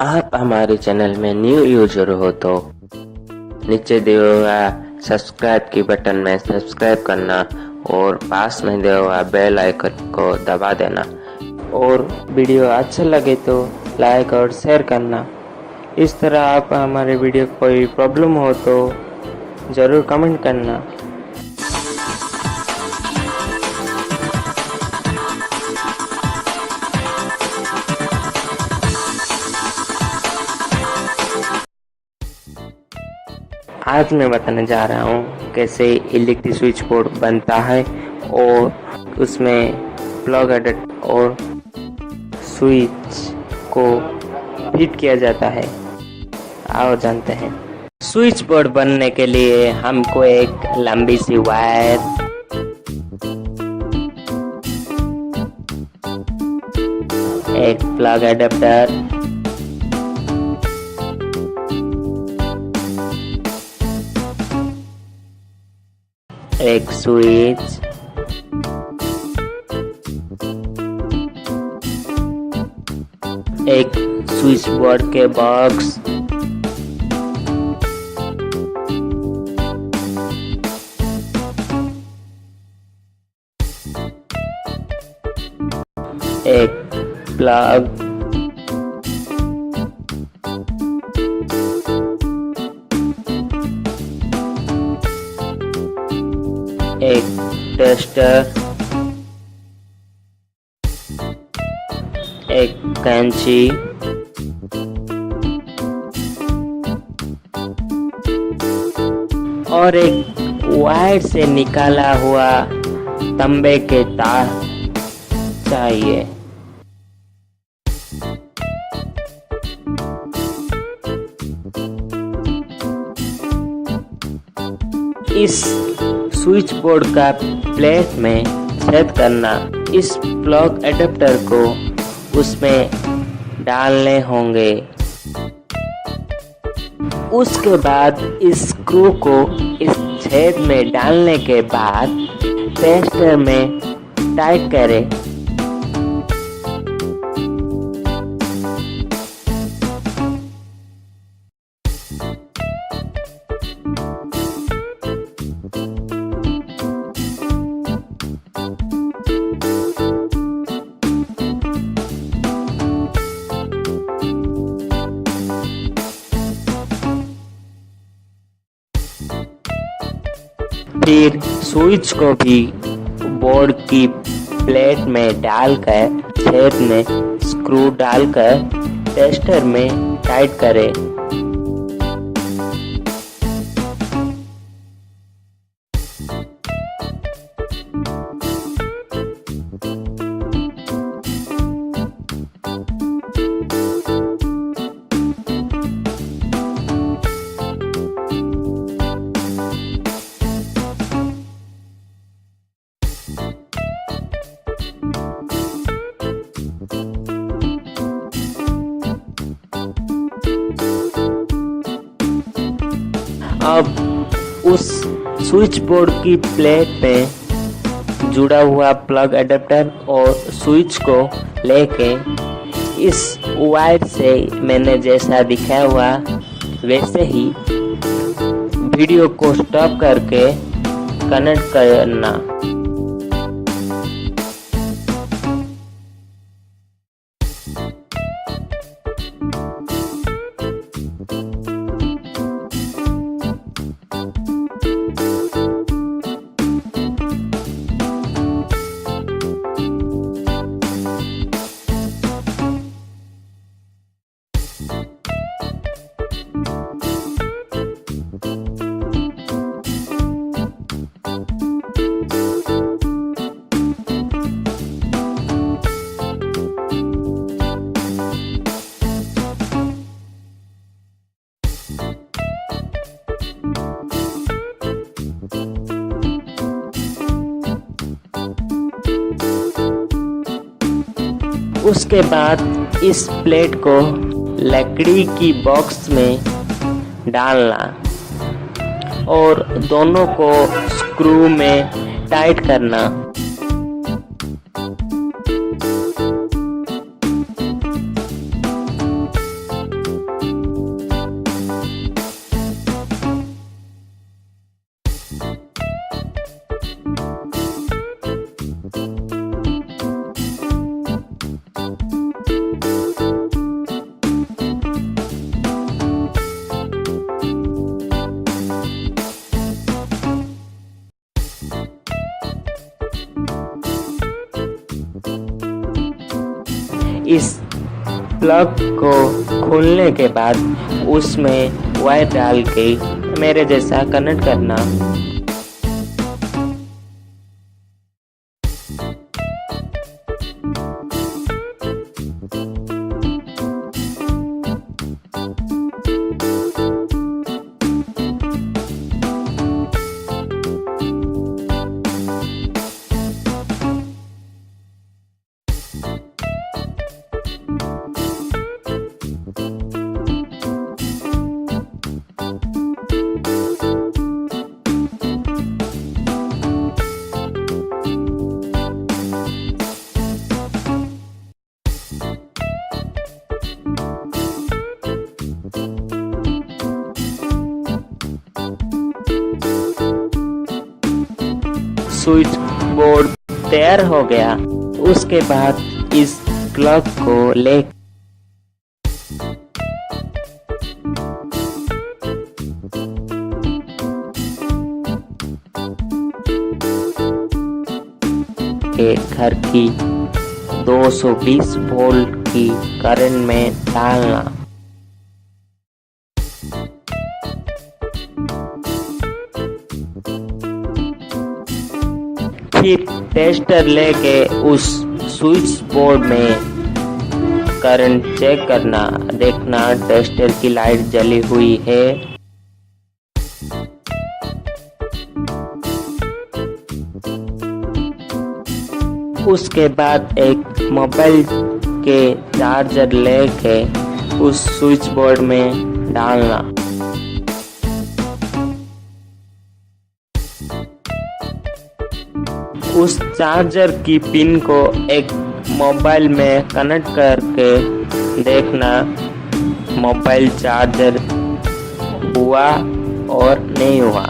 आप हमारे चैनल में न्यू यूजर हो तो नीचे दिए हुआ सब्सक्राइब की बटन में सब्सक्राइब करना और पास में दिया हुआ बेल आइकन को दबा देना और वीडियो अच्छा लगे तो लाइक और शेयर करना। इस तरह आप हमारे वीडियो कोई प्रॉब्लम हो तो ज़रूर कमेंट करना। आज मैं बताने जा रहा हूँ कैसे इलेक्ट्रिक स्विच बोर्ड बनता है और उसमें प्लग अडेप्टर और स्विच को फिट किया जाता है। आओ जानते हैं। स्विच बोर्ड बनने के लिए हमको एक लंबी सी वायर, एक प्लग अडेप्टर, एक स्विच, एक स्विच बोर्ड के बॉक्स, एक प्लग, एक टेस्टर, एक कैंची, और एक वायर से निकाला हुआ तांबे के तार चाहिए। इस स्विच बोर्ड का प्लेट में छेद करना, इस प्लग एडेप्टर को उसमें डालने होंगे। उसके बाद इस स्क्रू को इस छेद में डालने के बाद टेस्टर में टाइट करें। फिर स्विच को भी बोर्ड की प्लेट में डालकर छेद में स्क्रू डालकर टेस्टर में टाइट करें। अब उस स्विच बोर्ड की प्लेट में जुड़ा हुआ प्लग एडेप्टर और स्विच को लेके इस वायर से मैंने जैसा दिखाया हुआ वैसे ही वीडियो को स्टॉप करके कनेक्ट करना। उसके बाद इस प्लेट को लकड़ी की बॉक्स में डालना और दोनों को स्क्रू में टाइट करना। प्लग को खोलने के बाद उसमें वायर डाल के मेरे जैसा कनेक्ट करना। स्विच बोर्ड तैयार हो गया। उसके बाद इस प्लग को ले के घर की 220 वोल्ट की करंट में डालना। फिर टेस्टर लेके उस स्विच बोर्ड में करंट चेक करना, देखना टेस्टर की लाइट जली हुई है। उसके बाद एक मोबाइल के चार्जर लेके उस स्विच बोर्ड में डालना। उस चार्जर की पिन को एक मोबाइल में कनेक्ट करके देखना मोबाइल चार्जर हुआ और नहीं हुआ।